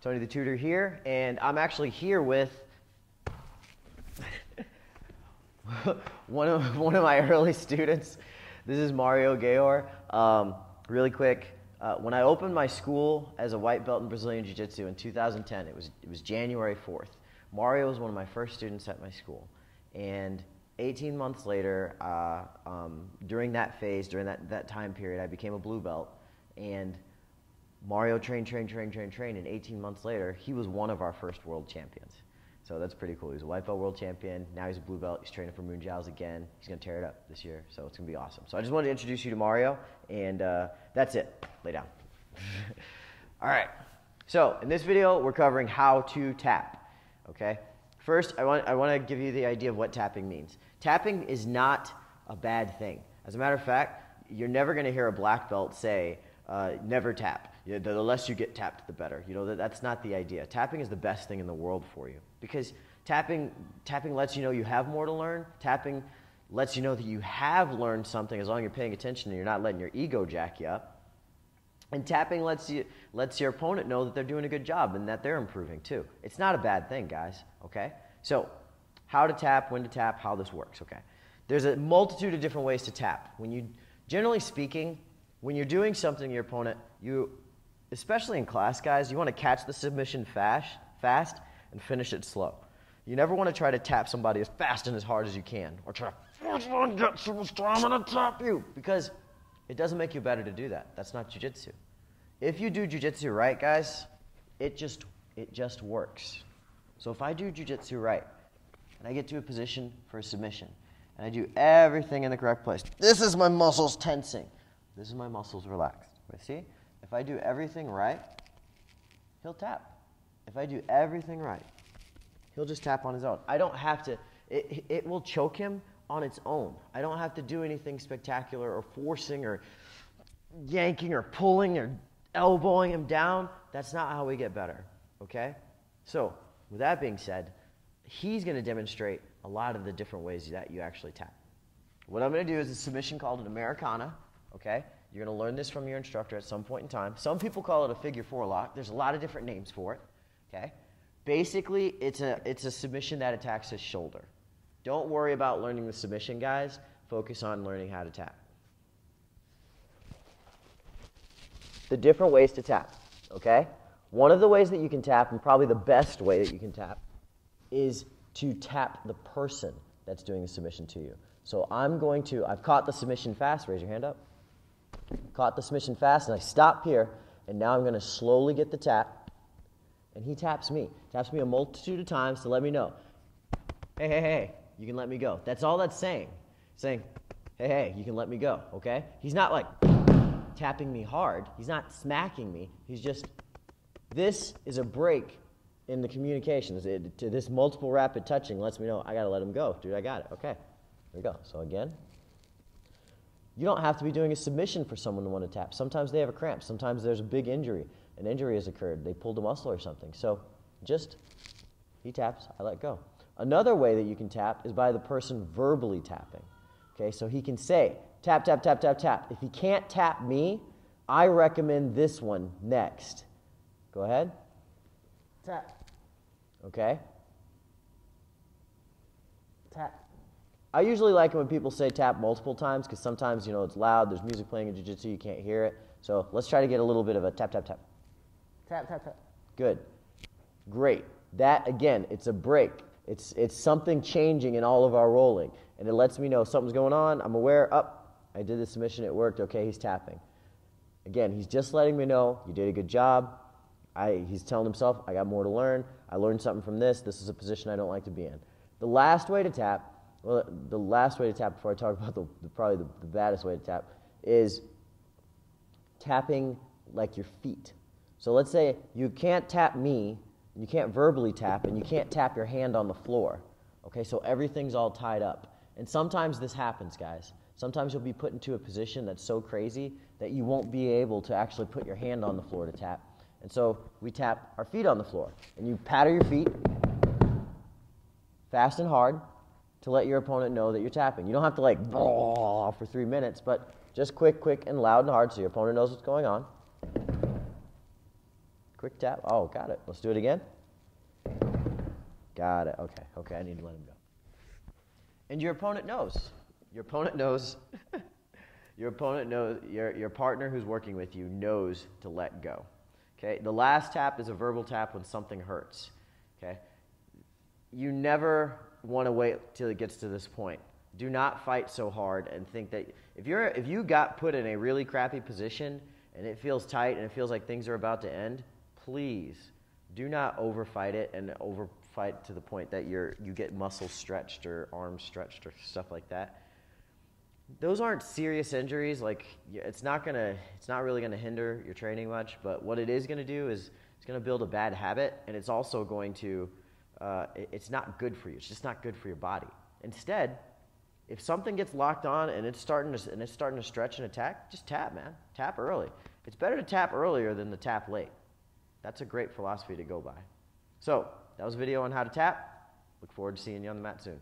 Tony the Tutor here, and I'm actually here with one of my early students. This is Mario Gayor. Really quick, when I opened my school as a white belt in Brazilian Jiu-Jitsu in 2010, it was January 4th. Mario was one of my first students at my school, and 18 months later, during that phase, during that time period, I became a blue belt, and Mario trained, and 18 months later, he was one of our first world champions. So that's pretty cool. He's a white belt world champion. Now he's a blue belt. He's training for Moon Jiaos again. He's going to tear it up this year, so it's going to be awesome. So I just wanted to introduce you to Mario, and that's it. Lay down. All right. So in this video, we're covering how to tap, okay? First, I want to give you the idea of what tapping means. Tapping is not a bad thing. As a matter of fact, you're never going to hear a black belt say, never tap. The less you get tapped, the better. You know, that's not the idea. Tapping is the best thing in the world for you, because tapping lets you know you have more to learn. Tapping lets you know that you have learned something as long as you're paying attention and you're not letting your ego jack you up. And tapping lets your opponent know that they're doing a good job and that they're improving too. It's not a bad thing, guys, okay? So how to tap, when to tap, how this works, okay? There's a multitude of different ways to tap. Generally speaking, when you're doing something to your opponent, especially in class, guys, you want to catch the submission fast and finish it slow. You never want to try to tap somebody as fast and as hard as you can, or try to force one, get super strong, I'm going to tap you, because it doesn't make you better to do that. That's not jiu-jitsu. If you do jiu-jitsu right, guys, it just works. So if I do jiu-jitsu right, and I get to a position for a submission, and I do everything in the correct place, this is my muscles tensing, this is my muscles relaxed. See? If I do everything right, he'll tap. If I do everything right, he'll just tap on his own. I don't have to, it will choke him on its own. I don't have to do anything spectacular or forcing or yanking or pulling or elbowing him down. That's not how we get better, okay? So, with that being said, he's going to demonstrate a lot of the different ways that you actually tap. What I'm going to do is a submission called an Americana, okay? You're going to learn this from your instructor at some point in time. Some people call it a figure 4 lock. There's a lot of different names for it, okay? Basically, it's a submission that attacks his shoulder. Don't worry about learning the submission, guys. Focus on learning how to tap. The different ways to tap, okay? One of the ways that you can tap, and probably the best way that you can tap, is to tap the person that's doing the submission to you. So I've caught the submission fast. Raise your hand up. Caught the submission fast, and I stop here, and now I'm going to slowly get the tap, and he taps me. Taps me a multitude of times to let me know, hey, you can let me go. That's all that's saying. Saying, hey, you can let me go, okay? He's not like tapping me hard. He's not smacking me. He's just, this is a break in the communication. This multiple rapid touching lets me know I got to let him go. Dude, I got it. Okay, here we go. So again. You don't have to be doing a submission for someone to want to tap. Sometimes they have a cramp. Sometimes there's a big injury. An injury has occurred. They pulled a muscle or something. So he taps, I let go. Another way that you can tap is by the person verbally tapping. Okay, so he can say, tap, tap, tap, tap, tap. If he can't tap me, I recommend this one next. Go ahead. Tap. Okay. Tap. I usually like it when people say tap multiple times, because sometimes, it's loud, there's music playing in jiu-jitsu, you can't hear it. So let's try to get a little bit of a tap, tap, tap. Tap, tap, tap. Good. Great. That, again, it's a break. It's something changing in all of our rolling, and it lets me know something's going on. I'm aware, I did the submission, it worked, okay, he's tapping. Again, he's just letting me know, you did a good job. He's telling himself, I got more to learn. I learned something from this. This is a position I don't like to be in. The last way to tap before I talk about probably the baddest way to tap is tapping like your feet. So let's say you can't tap me, you can't verbally tap, and you can't tap your hand on the floor. Okay, so everything's all tied up. And sometimes this happens, guys. Sometimes you'll be put into a position that's so crazy that you won't be able to actually put your hand on the floor to tap. And so we tap our feet on the floor. And you paddle your feet fast and hard to let your opponent know that you're tapping. You don't have to for 3 minutes, but just quick and loud and hard so your opponent knows what's going on. Quick tap. Oh, got it. Let's do it again. Got it. Okay. Okay, I need to let him go. And your opponent knows. Your opponent knows. Your opponent knows. Your partner who's working with you knows to let go. Okay. The last tap is a verbal tap when something hurts. Okay. You never want to wait till it gets to this point. Do not fight so hard and think that if you got put in a really crappy position and it feels tight and it feels like things are about to end, please do not overfight it and overfight to the point that you get muscles stretched or arms stretched or stuff like that. Those aren't serious injuries. Like it's not really gonna hinder your training much. But what it is gonna do is it's gonna build a bad habit, and it's also going to it's not good for you. It's just not good for your body. Instead, if something gets locked on and it's starting to stretch and attack, just tap, man. Tap early. It's better to tap earlier than to tap late. That's a great philosophy to go by. So that was a video on how to tap. Look forward to seeing you on the mat soon.